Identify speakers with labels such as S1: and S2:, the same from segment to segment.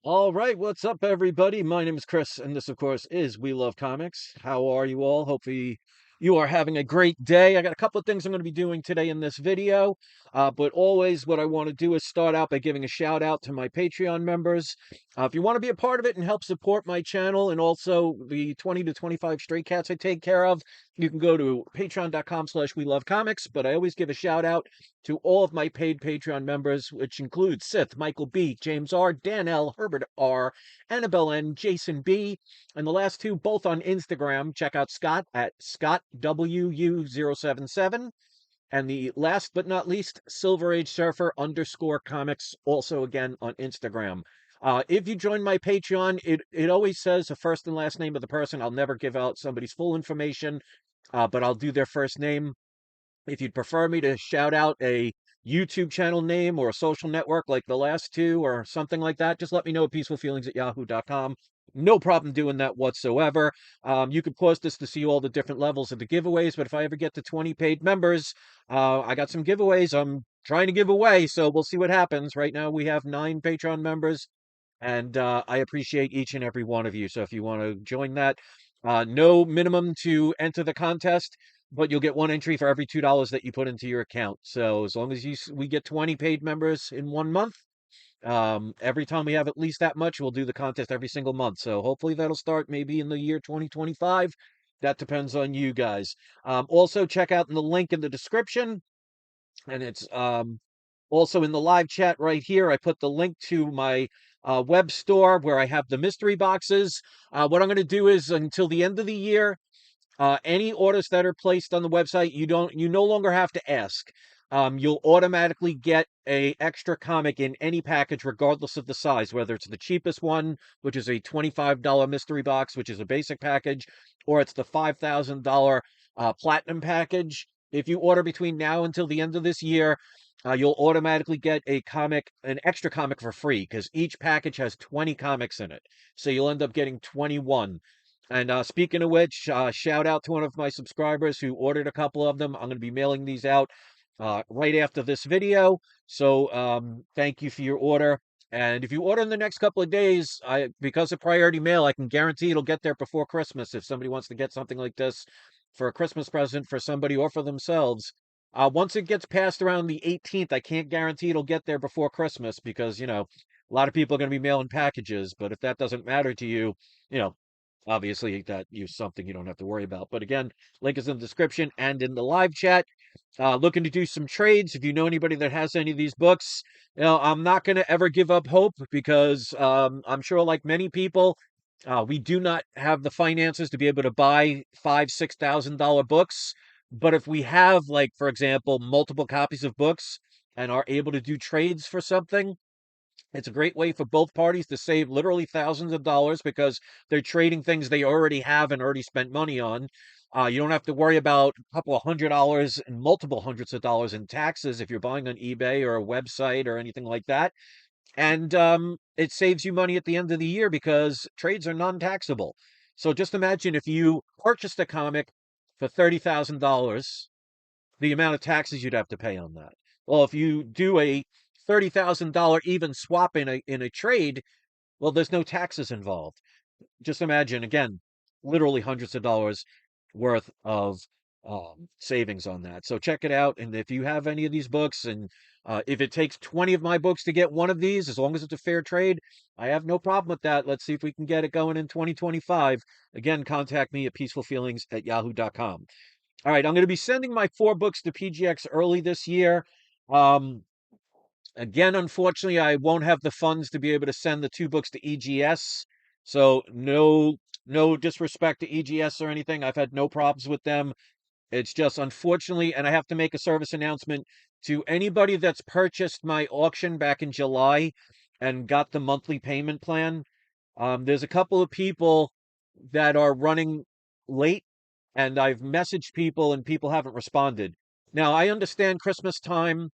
S1: All right, what's up, everybody? My name is Chris, and this, of course, is We Love Comics. How are you all? Hopefully, you are having a great day. I got a couple of things I'm going to be doing today in this video, but always what I want to do is start out by giving a shout out to my Patreon members. If you want to be a part of it and help support my channel and also the 20 to 25 stray cats I take care of, you can go to patreon.com/We Love Comics. But I always give a shout out to all of my paid Patreon members, which include Sith, Michael B., James R., Dan L., Herbert R., Annabelle N., Jason B., and the last two both on Instagram. Check out Scott at ScottWU077. And the last but not least, Silver Age Surfer _comics, also again on Instagram. If you join my Patreon, it always says the first and last name of the person. I'll never give out somebody's full information, but I'll do their first name. If you'd prefer me to shout out a YouTube channel name or a social network like the last two or something like that, just let me know at peacefulfeelings@yahoo.com. No problem doing that whatsoever. You could pause this to see all the different levels of the giveaways, but if I ever get to 20 paid members, I got some giveaways I'm trying to give away, so we'll see what happens. Right now, we have 9 Patreon members, and I appreciate each and every one of you. So if you want to join that, no minimum to enter the contest, but you'll get one entry for every $2 that you put into your account. So as long as we get 20 paid members in 1 month, every time we have at least that much, we'll do the contest every single month. So hopefully that'll start maybe in the year 2025. That depends on you guys. Also, check out the link in the description, and it's also in the live chat right here. I put the link to my web store where I have the mystery boxes. What I'm going to do is until the end of the year, any orders that are placed on the website, you no longer have to ask. You'll automatically get a extra comic in any package, regardless of the size, whether it's the cheapest one, which is a $25 mystery box, which is a basic package, or it's the $5,000 platinum package. If you order between now until the end of this year, you'll automatically get an extra comic for free because each package has 20 comics in it. So you'll end up getting 21. And speaking of which, shout out to one of my subscribers who ordered a couple of them. I'm going to be mailing these out right after this video. So thank you for your order. And if you order in the next couple of days, because of priority mail, I can guarantee it'll get there before Christmas. If somebody wants to get something like this for a Christmas present for somebody or for themselves, once it gets past around the 18th, I can't guarantee it'll get there before Christmas because, a lot of people are going to be mailing packages. But if that doesn't matter to you, you know, obviously that is something you don't have to worry about. But again, link is in the description and in the live chat. Looking to do some trades. If you know anybody that has any of these books, I'm not going to ever give up hope because I'm sure, like many people, we do not have the finances to be able to buy $5,000, $6,000 books. But if we have, like, for example, multiple copies of books and are able to do trades for something, it's a great way for both parties to save literally thousands of dollars because they're trading things they already have and already spent money on. You don't have to worry about a couple of $100 and multiple hundreds of dollars in taxes if you're buying on eBay or a website or anything like that. And it saves you money at the end of the year because trades are non-taxable. So just imagine if you purchased a comic for $30,000, the amount of taxes you'd have to pay on that. Well, if you do a $30,000 even swap in a trade, well, there's no taxes involved. Just imagine again, literally hundreds of dollars worth of savings on that. So check it out. And if you have any of these books, and if it takes 20 of my books to get one of these, as long as it's a fair trade, I have no problem with that. Let's see if we can get it going in 2025. Again, contact me at peacefulfeelings@yahoo.com. All right, I'm going to be sending my 4 books to PGX early this year. Um, Again, unfortunately, I won't have the funds to be able to send the 2 books to EGS. So no disrespect to EGS or anything. I've had no problems with them. It's just unfortunately, and I have to make a service announcement to anybody that's purchased my auction back in July and got the monthly payment plan. There's a couple of people that are running late, and I've messaged people and people haven't responded. Now, I understand Christmas time,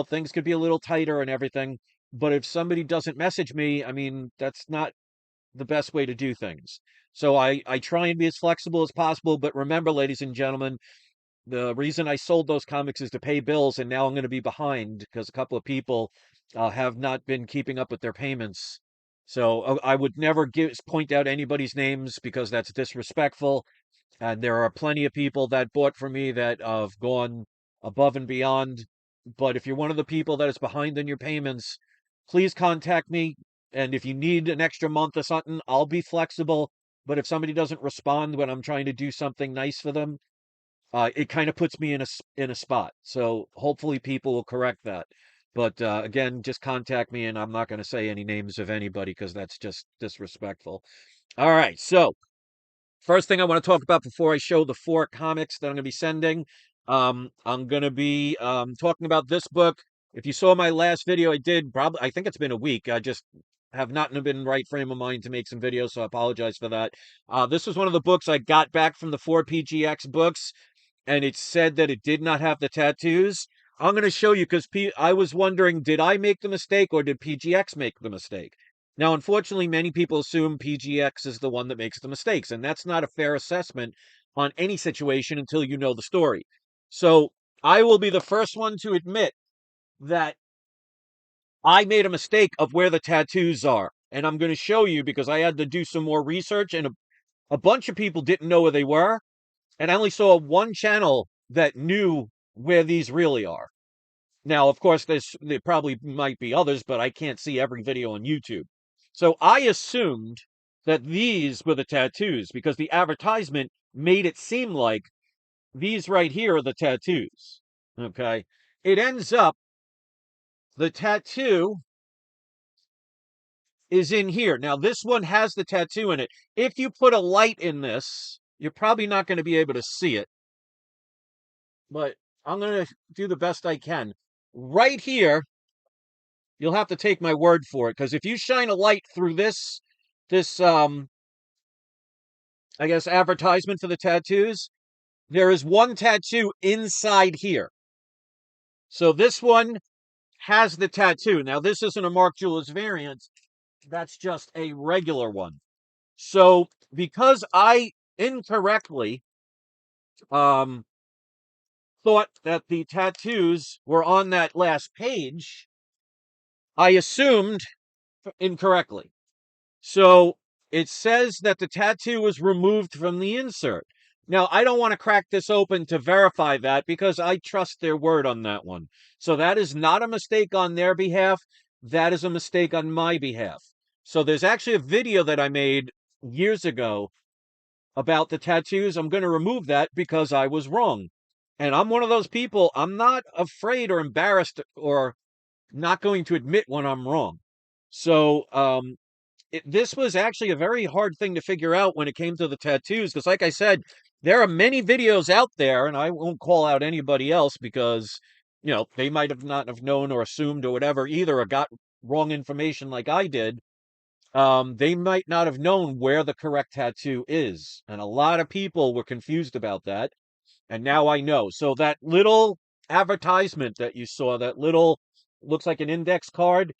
S1: things could be a little tighter and everything, but if somebody doesn't message me, I mean, that's not the best way to do things. So I try and be as flexible as possible, but remember, ladies and gentlemen, the reason I sold those comics is to pay bills, and now I'm going to be behind because a couple of people have not been keeping up with their payments. So I would never point out anybody's names because that's disrespectful. And there are plenty of people that bought from me that have gone above and beyond. But if you're one of the people that is behind in your payments, please contact me. And if you need an extra month or something, I'll be flexible. But if somebody doesn't respond when I'm trying to do something nice for them, it kind of puts me in a spot. So hopefully people will correct that. But again, just contact me, and I'm not going to say any names of anybody because that's just disrespectful. All right, so first thing I want to talk about before I show the 4 comics that I'm going to be sending, I'm going to be talking about this book. If you saw my last video, I did probably, I think it's been a week. I just have not been in the right frame of mind to make some videos, so I apologize for that. This was one of the books I got back from the 4 PGX books, and it said that it did not have the tattoos. I'm going to show you because I was wondering, did I make the mistake or did PGX make the mistake? Now, unfortunately, many people assume PGX is the one that makes the mistakes, and that's not a fair assessment on any situation until you know the story. So I will be the first one to admit that I made a mistake of where the tattoos are. And I'm going to show you because I had to do some more research, and a bunch of people didn't know where they were. And I only saw one channel that knew where these really are. Now, of course, there probably might be others, but I can't see every video on YouTube. So I assumed that these were the tattoos because the advertisement made it seem like these right here are the tattoos. Okay. It ends up the tattoo is in here. Now, this one has the tattoo in it. If you put a light in this, you're probably not going to be able to see it, but I'm going to do the best I can. Right here, you'll have to take my word for it, because if you shine a light through this I guess advertisement for the tattoos, there is one tattoo inside here. So this one has the tattoo. Now this isn't a Mark Julius variant, that's just a regular one. So because I incorrectly um thought that the tattoos were on that last page, I assumed incorrectly. So it says that the tattoo was removed from the insert. Now, I don't want to crack this open to verify that because I trust their word on that one. So that is not a mistake on their behalf. That is a mistake on my behalf. So there's actually a video that I made years ago about the tattoos. I'm going to remove that because I was wrong. And I'm one of those people, I'm not afraid or embarrassed or not going to admit when I'm wrong. So, this was actually a very hard thing to figure out when it came to the tattoos, because like I said, there are many videos out there, and I won't call out anybody else because, they might have not have known or assumed or whatever either, or got wrong information like I did. They might not have known where the correct tattoo is. And a lot of people were confused about that. And now I know. So that little advertisement that you saw, that little, looks like an index card,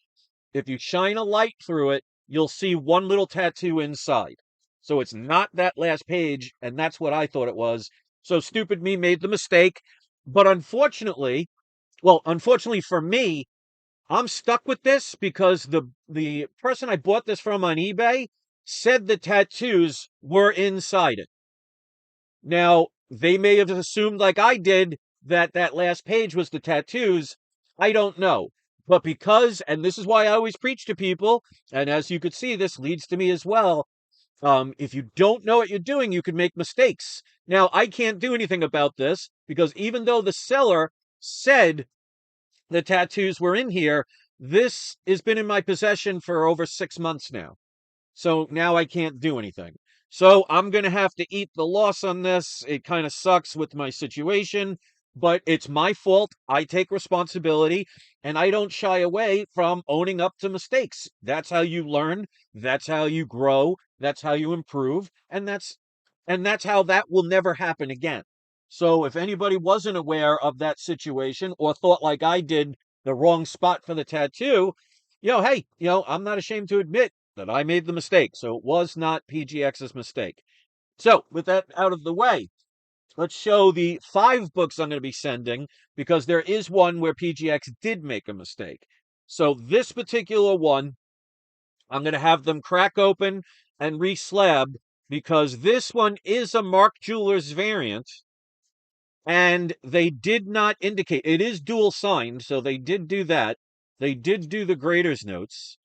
S1: if you shine a light through it, you'll see one little tattoo inside. So it's not that last page, and that's what I thought it was. So stupid me made the mistake. But unfortunately for me, I'm stuck with this because the person I bought this from on eBay said the tattoos were inside it. Now, they may have assumed, like I did, that that last page was the tattoos. I don't know. But because, and this is why I always preach to people, and as you could see, this leads to me as well. If you don't know what you're doing, you can make mistakes. Now, I can't do anything about this because even though the seller said the tattoos were in here, this has been in my possession for over 6 months now. So now I can't do anything. So I'm going to have to eat the loss on this. It kind of sucks with my situation, but it's my fault. I take responsibility and I don't shy away from owning up to mistakes. That's how you learn. That's how you grow. That's how you improve. And that's how that will never happen again. So if anybody wasn't aware of that situation or thought like I did the wrong spot for the tattoo, hey, I'm not ashamed to admit that I made the mistake. So it was not PGX's mistake. So with that out of the way, let's show the 5 books I'm going to be sending because there is one where PGX did make a mistake. So this particular one I'm going to have them crack open and reslab because this one is a Mark Jewelers variant. And they did not indicate it is dual signed, so they did do that. They did do the grader's notes,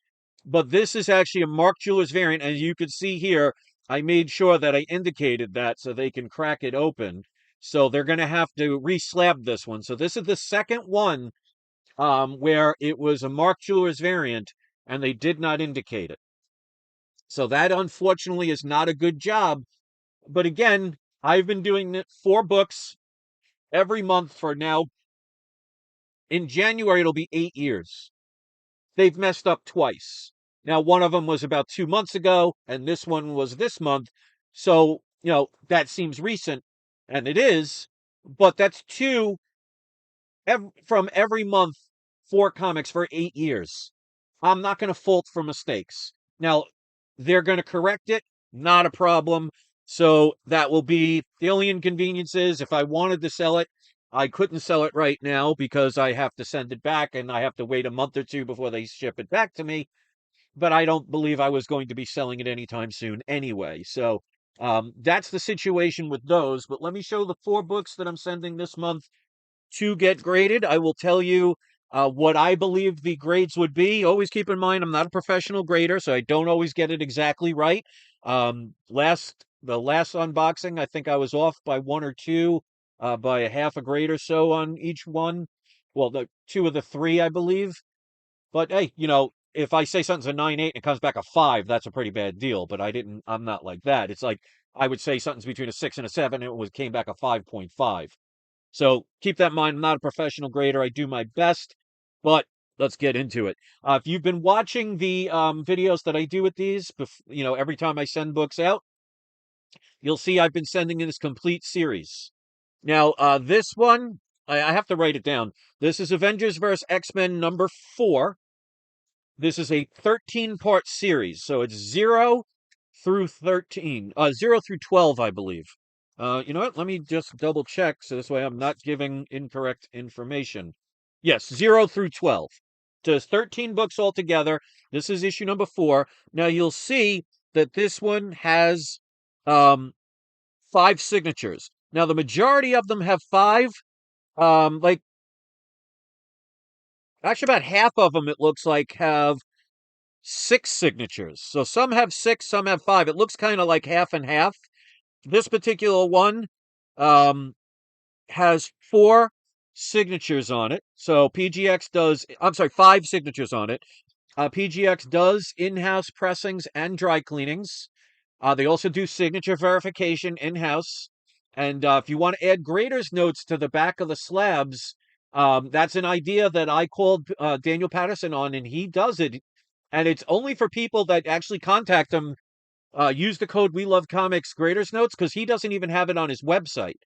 S1: but this is actually a Mark Jewelers variant, and you could see here, I made sure that I indicated that so they can crack it open. So they're going to have to reslab this one. So this is the second one where it was a Mark Jewelers variant, and they did not indicate it. So that unfortunately is not a good job. But again, I've been doing it 4 books every month for now. In January, it'll be 8 years. They've messed up twice. Now, one of them was about 2 months ago, and this one was this month. So, that seems recent, and it is, but that's two from every month, 4 comics for 8 years. I'm not going to fault for mistakes. Now, they're going to correct it, not a problem. So that will be the only inconvenience is if I wanted to sell it, I couldn't sell it right now because I have to send it back and I have to wait a month or two before they ship it back to me. But I don't believe I was going to be selling it anytime soon anyway. So that's the situation with those. But let me show the 4 books that I'm sending this month to get graded. I will tell you what I believe the grades would be. Always keep in mind, I'm not a professional grader, so I don't always get it exactly right. The last unboxing, I think I was off by 1 or 2, by a half a grade or so on each one. Well, the 2 of the 3, I believe. But hey, if I say something's a 9.8 and it comes back a 5, that's a pretty bad deal. But I'm not like that. It's like I would say something's between a 6 and a 7, and came back a 5.5. So keep that in mind. I'm not a professional grader. I do my best, but let's get into it. If you've been watching the videos that I do with these, every time I send books out, you'll see I've been sending in this complete series. Now, this one, I have to write it down. This is Avengers vs. X-Men #4. This is a 13-part series, so it's 0 through 13, 0 through 12, I believe. You know what? Let me just double check so this way I'm not giving incorrect information. Yes, 0 through 12. So it's 13 books altogether. This is issue #4. Now you'll see that this one has 5 signatures. Now the majority of them have 5. Like actually about half of them it looks like have 6 signatures. So some have 6, some have 5. It looks kind of like half and half. This particular one has 4 signatures on it. So PGX does, I'm sorry, 5 signatures on it. PGX does in-house pressings and dry cleanings. They also do signature verification in-house. And if you want to add grader's notes to the back of the slabs, that's an idea that I called Daniel Patterson on, and he does it. And it's only for people that actually contact him. Use the code We Love Comics Graders Notes because he doesn't even have it on his website.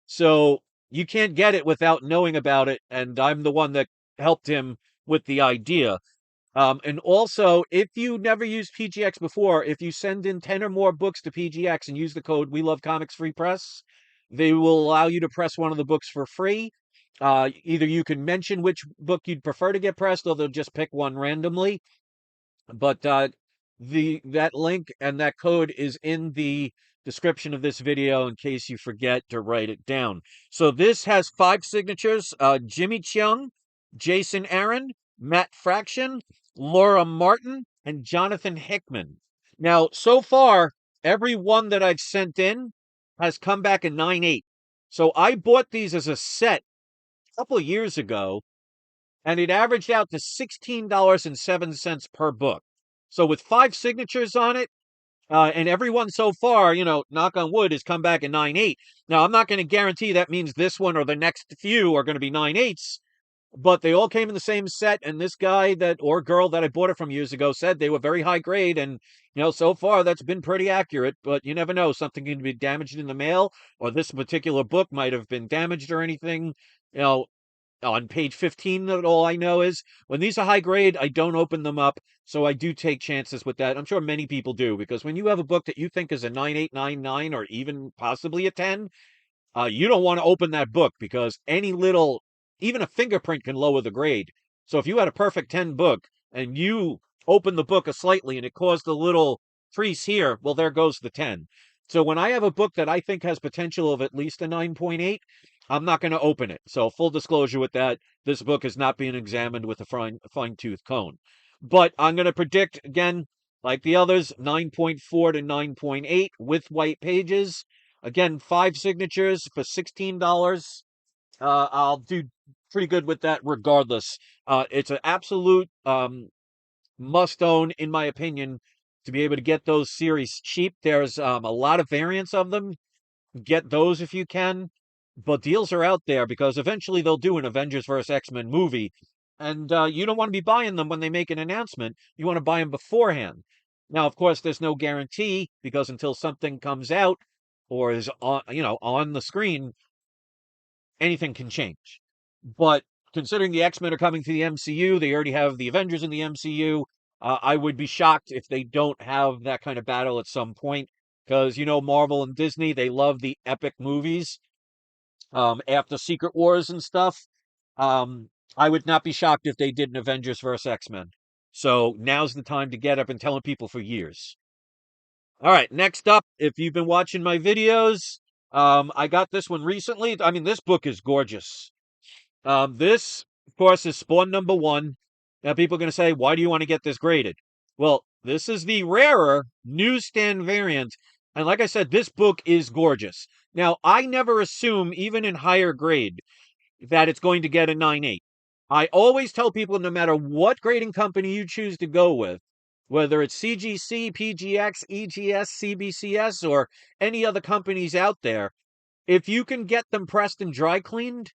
S1: So you can't get it without knowing about it. And I'm the one that helped him with the idea. And also, if you never used PGX before, if you send in 10 or more books to PGX and use the code We Love Comics Free Press, they will allow you to press one of the books for free. Either you can mention which book you'd prefer to get pressed, or they'll just pick one randomly. But that link and that code is in the description of this video in case you forget to write it down. So this has 5 signatures: Jimmy Cheung, Jason Aaron, Matt Fraction, Laura Martin, and Jonathan Hickman. Now, so far, every one that I've sent in has come back a 9.8. So I bought these as a set a couple of years ago, and it averaged out to $16.07 per book. So with 5 signatures on it, and everyone so far, knock on wood, has come back at 9.8. Now, I'm not going to guarantee that means this one or the next few are going to be 9.8s, but they all came in the same set. And this guy or girl that I bought it from years ago said they were very high grade. And, so far that's been pretty accurate, but you never know. Something can be damaged in the mail, or this particular book might have been damaged or anything. On page 15, all I know is when these are high grade, I don't open them up. So I do take chances with that. I'm sure many people do, because when you have a book that you think is a 9.8, 9.9, or even possibly a 10, you don't want to open that book because even a fingerprint can lower the grade. So if you had a perfect 10 book and you opened the book slightly and it caused a little crease here. Well, there goes the 10. So when I have a book that I think has potential of at least a 9.8, I'm not going to open it. So full disclosure with that, this book is not being examined with a fine-tooth comb. But I'm going to predict, again, like the others, 9.4 to 9.8 with white pages. Again, 5 signatures for $16. I'll do pretty good with that regardless. It's an absolute must own, in my opinion, to be able to get those series cheap. There's a lot of variants of them. Get those if you can. But deals are out there because eventually they'll do an Avengers vs. X-Men movie. And you don't want to be buying them when they make an announcement. You want to buy them beforehand. Now, of course, there's no guarantee because until something comes out or is on the screen, anything can change. But considering the X-Men are coming to the MCU, they already have the Avengers in the MCU. I would be shocked if they don't have that kind of battle at some point, because Marvel and Disney, they love the epic movies. After Secret Wars and stuff, I would not be shocked if they did an Avengers versus X-Men. So now's the time to get up and telling people for years. All right, next up, if you've been watching my videos, I got this one recently. I mean, this book is gorgeous. This, of course, is Spawn #1. Now, people are going to say, why do you want to get this graded? Well, this is the rarer newsstand variant. And like I said, this book is gorgeous. Now, I never assume, even in higher grade, that it's going to get a 9.8. I always tell people, no matter what grading company you choose to go with, whether it's CGC, PGX, EGS, CBCS, or any other companies out there, if you can get them pressed and dry cleaned,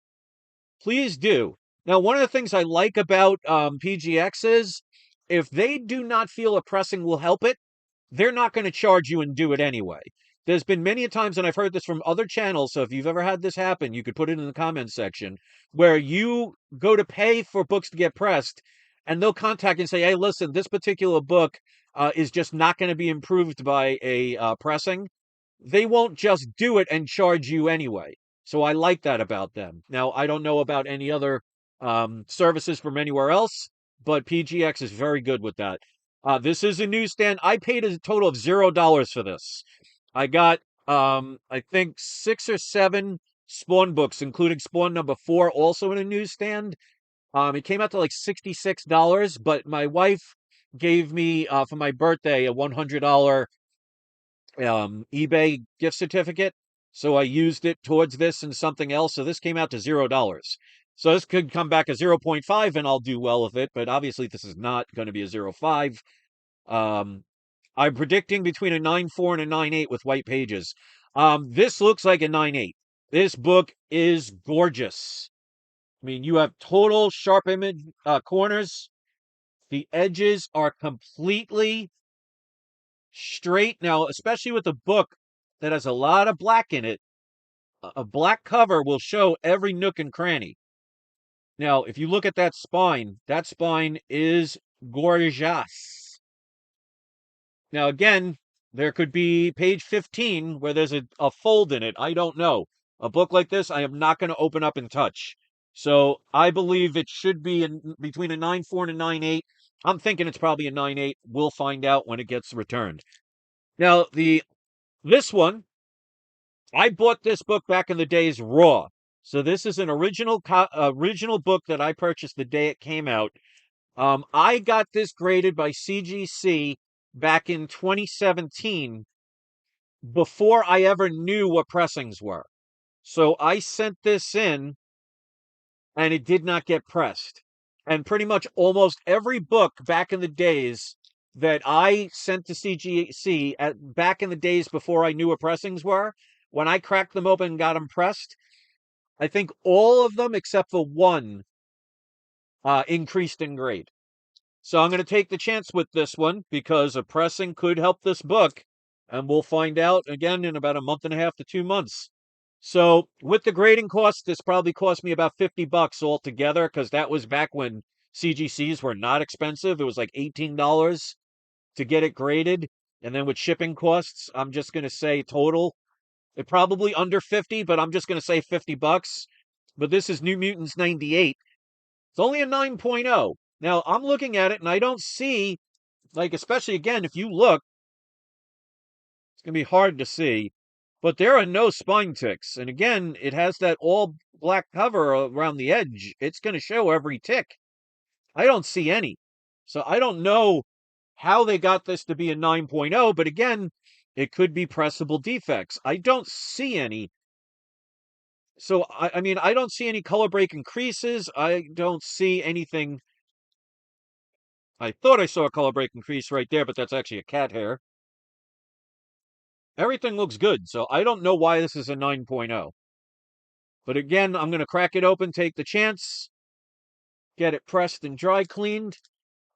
S1: please do. Now, one of the things I like about PGX is if they do not feel a pressing will help it, they're not going to charge you and do it anyway. There's been many a times, and I've heard this from other channels, so if you've ever had this happen, you could put it in the comments section, where you go to pay for books to get pressed, and they'll contact you and say, hey, listen, this particular book is just not going to be improved by a pressing. They won't just do it and charge you anyway. So I like that about them. Now, I don't know about any other services from anywhere else, but PGX is very good with that. This is a newsstand. I paid a total of $0 for this. I got, I think, 6 or 7 Spawn books, including Spawn #4, also in a newsstand. It came out to like $66, but my wife gave me, for my birthday, a $100 eBay gift certificate. So I used it towards this and something else. So this came out to $0. So this could come back a 0.5 and I'll do well with it. But obviously this is not going to be a 0.5. I'm predicting between a 9.4 and a 9.8 with white pages. This looks like a 9.8. This book is gorgeous. I mean, you have total sharp image corners. The edges are completely straight. Now, especially with a book that has a lot of black in it, a black cover will show every nook and cranny. Now, if you look at that spine is gorgeous. Now, again, there could be page 15 where there's a fold in it. I don't know. A book like this, I am not going to open up and touch. So I believe it should be between a 9.4 and a 9.8. I'm thinking it's probably a 9.8. We'll find out when it gets returned. Now, this one, I bought this book back in the days raw. So this is an original book that I purchased the day it came out. I got this graded by CGC back in 2017 before I ever knew what pressings were. So I sent this in and it did not get pressed. And pretty much almost every book back in the days that I sent to CGC back in the days before I knew what pressings were, when I cracked them open and got them pressed, I think all of them except for one increased in grade. So I'm going to take the chance with this one because a pressing could help this book. And we'll find out again in about a month and a half to 2 months. So with the grading costs, this probably cost me about $50 altogether because that was back when CGCs were not expensive. It was like $18 to get it graded. And then with shipping costs, I'm just going to say total, it probably under 50, but I'm just going to say $50. But this is New Mutants 98. It's only a 9.0. Now, I'm looking at it and I don't see like, especially again, if you look, it's going to be hard to see, but there are no spine ticks. And again, it has that all black cover around the edge. It's going to show every tick. I don't see any. So I don't know how they got this to be a 9.0, but again, it could be pressable defects. I don't see any. So, I mean, I don't see any color break increases. I don't see anything. I thought I saw a color break increase right there, but that's actually a cat hair. Everything looks good, so I don't know why this is a 9.0. But again, I'm going to crack it open, take the chance, get it pressed and dry cleaned,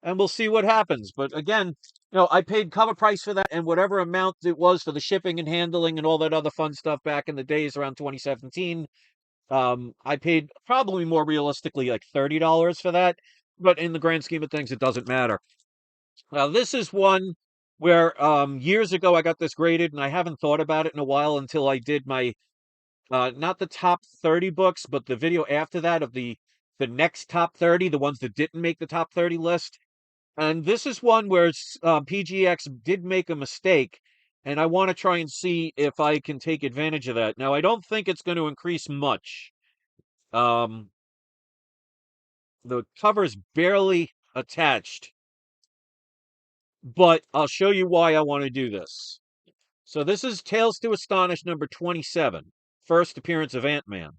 S1: and we'll see what happens. But again, I paid cover price for that and whatever amount it was for the shipping and handling and all that other fun stuff back in the days around 2017. I paid probably more realistically like $30 for that, but in the grand scheme of things, it doesn't matter. Now, this is one where years ago I got this graded, and I haven't thought about it in a while until I did my not the top 30 books, but the video after that of the next top 30, the ones that didn't make the top 30 list. And this is one where PGX did make a mistake, and I want to try and see if I can take advantage of that. Now, I don't think it's going to increase much. Um, the cover's barely attached, but I'll show you why I want to do this. So this is Tales to Astonish number 27, first appearance of Ant-Man,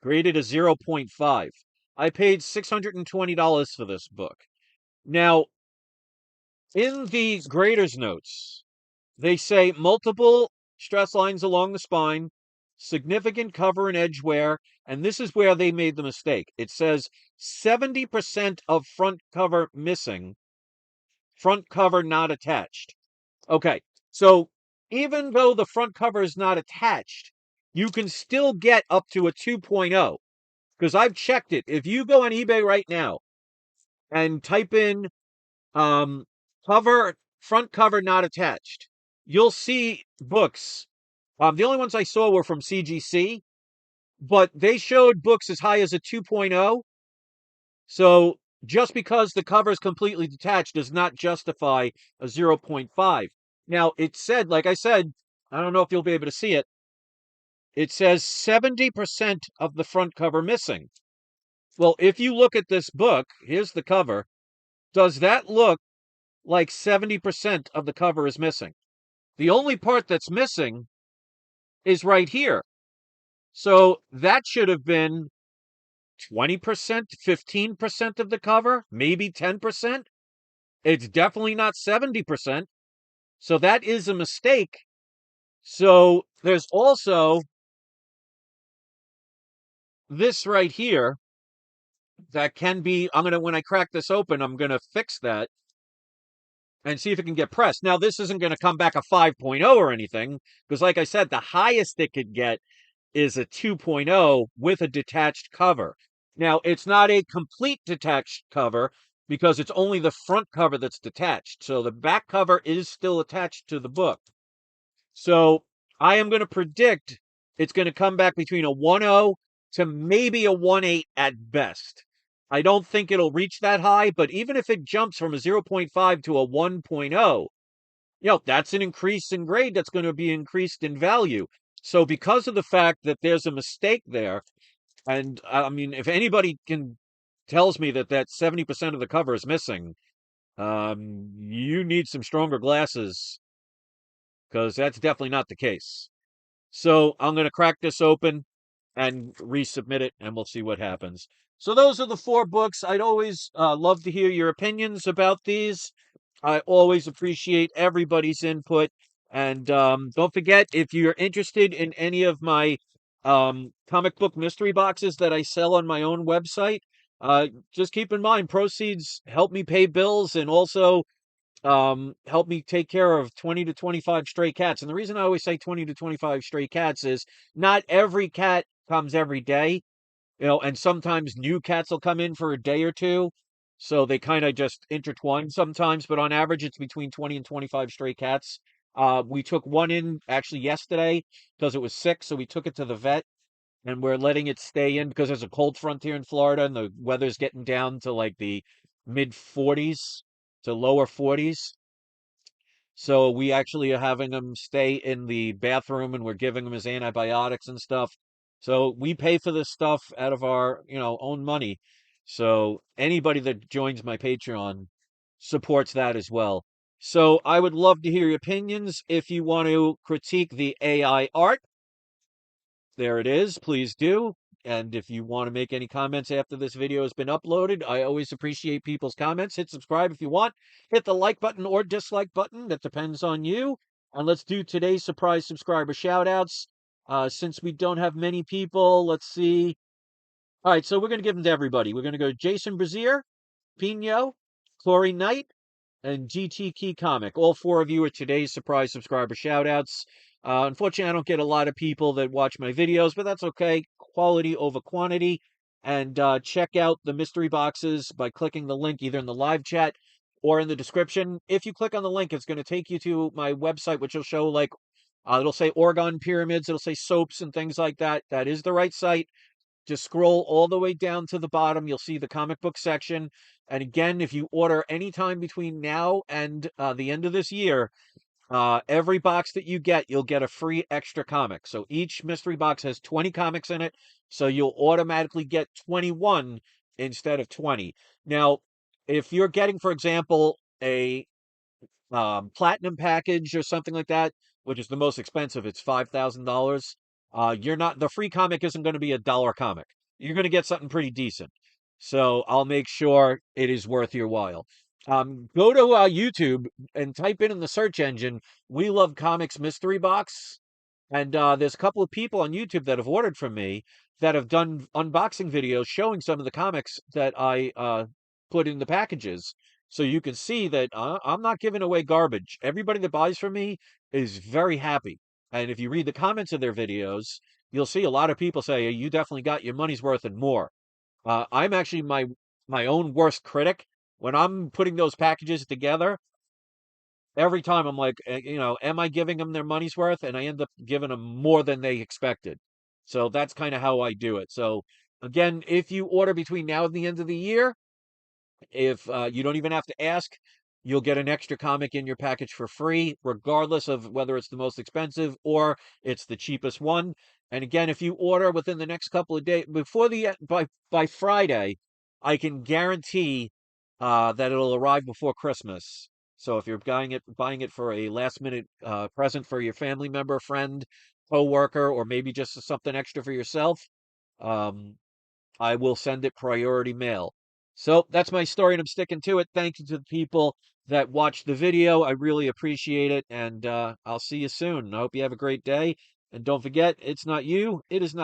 S1: graded a 0.5. I paid $620 for this book. Now, in the grader's notes, they say multiple stress lines along the spine, significant cover and edge wear, and this is where they made the mistake. It says 70% of front cover missing, front cover not attached. Okay, so even though the front cover is not attached, you can still get up to a 2.0 because I've checked it. If you go on eBay right now and type in cover, front cover not attached, you'll see books. The only ones I saw were from CGC, but they showed books as high as a 2.0. So just because the cover is completely detached does not justify a 0.5. Now, it said, like I said, I don't know if you'll be able to see it. It says 70% of the front cover missing. Well, if you look at this book, here's the cover. Does that look like 70% of the cover is missing? The only part that's missing is right here. So that should have been 20%, 15% of the cover, maybe 10%. It's definitely not 70%. So that is a mistake. So there's also this right here that can be, when I crack this open, I'm going to fix that and see if it can get pressed. Now, this isn't going to come back a 5.0 or anything, because like I said, the highest it could get is a 2.0 with a detached cover. Now, it's not a complete detached cover because it's only the front cover that's detached. So the back cover is still attached to the book. So I am going to predict it's going to come back between a 1.0 to maybe a 1.8 at best. I don't think it'll reach that high, but even if it jumps from a 0.5 to a 1.0, that's an increase in grade that's going to be increased in value. So because of the fact that there's a mistake there, and I mean, if anybody tells me that 70% of the cover is missing, you need some stronger glasses because that's definitely not the case. So I'm going to crack this open and resubmit it, and we'll see what happens. So those are the 4 books. I'd always love to hear your opinions about these. I always appreciate everybody's input. And don't forget, if you're interested in any of my comic book mystery boxes that I sell on my own website, just keep in mind, proceeds help me pay bills and also help me take care of 20 to 25 stray cats. And the reason I always say 20 to 25 stray cats is not every cat comes every day, and sometimes new cats will come in for a day or two. So they kind of just intertwine sometimes, but on average, it's between 20 and 25 stray cats. We took one in actually yesterday because it was sick. So we took it to the vet and we're letting it stay in because there's a cold front here in Florida and the weather's getting down to like the mid 40s to lower 40s. So we actually are having him stay in the bathroom and we're giving him his antibiotics and stuff. So we pay for this stuff out of our, own money. So anybody that joins my Patreon supports that as well. So I would love to hear your opinions. If you want to critique the AI art, there it is. Please do. And if you want to make any comments after this video has been uploaded, I always appreciate people's comments. Hit subscribe if you want. Hit the like button or dislike button. That depends on you. And let's do today's surprise subscriber shout outs. Since we don't have many people, let's see. All right, so we're going to give them to everybody. We're going to go Jason Brazier, Pino, Corey Knight, and GT Key Comic. All four of you are today's surprise subscriber shoutouts. Unfortunately, I don't get a lot of people that watch my videos, but that's okay. Quality over quantity. And check out the mystery boxes by clicking the link either in the live chat or in the description. If you click on the link, it's going to take you to my website, which will show it'll say Orgon pyramids, it'll say soaps and things like that. That is the right site. Just scroll all the way down to the bottom. You'll see the comic book section. And again, if you order anytime between now and the end of this year, every box that you get, you'll get a free extra comic. So each mystery box has 20 comics in it. So you'll automatically get 21 instead of 20. Now, if you're getting, for example, a platinum package or something like that, which is the most expensive, it's $5,000. You're not the free comic isn't going to be $1 comic. You're going to get something pretty decent. So I'll make sure it is worth your while. Go to YouTube and type in the search engine "We Love Comics Mystery Box," and there's a couple of people on YouTube that have ordered from me that have done unboxing videos showing some of the comics that I put in the packages. So you can see that I'm not giving away garbage. Everybody that buys from me is very happy. And if you read the comments of their videos, you'll see a lot of people say, "Hey, you definitely got your money's worth and more." I'm actually my own worst critic. When I'm putting those packages together, every time I'm like, am I giving them their money's worth? And I end up giving them more than they expected. So that's kind of how I do it. So again, if you order between now and the end of the year, if you don't even have to ask, you'll get an extra comic in your package for free, regardless of whether it's the most expensive or it's the cheapest one. And again, if you order within the next couple of days, before by Friday, I can guarantee that it'll arrive before Christmas. So if you're buying it for a last minute present for your family member, friend, coworker, or maybe just something extra for yourself, um, I will send it priority mail. So that's my story, and I'm sticking to it. Thank you to the people that watched the video. I really appreciate it, and I'll see you soon. I hope you have a great day. And don't forget, it's not you, it is not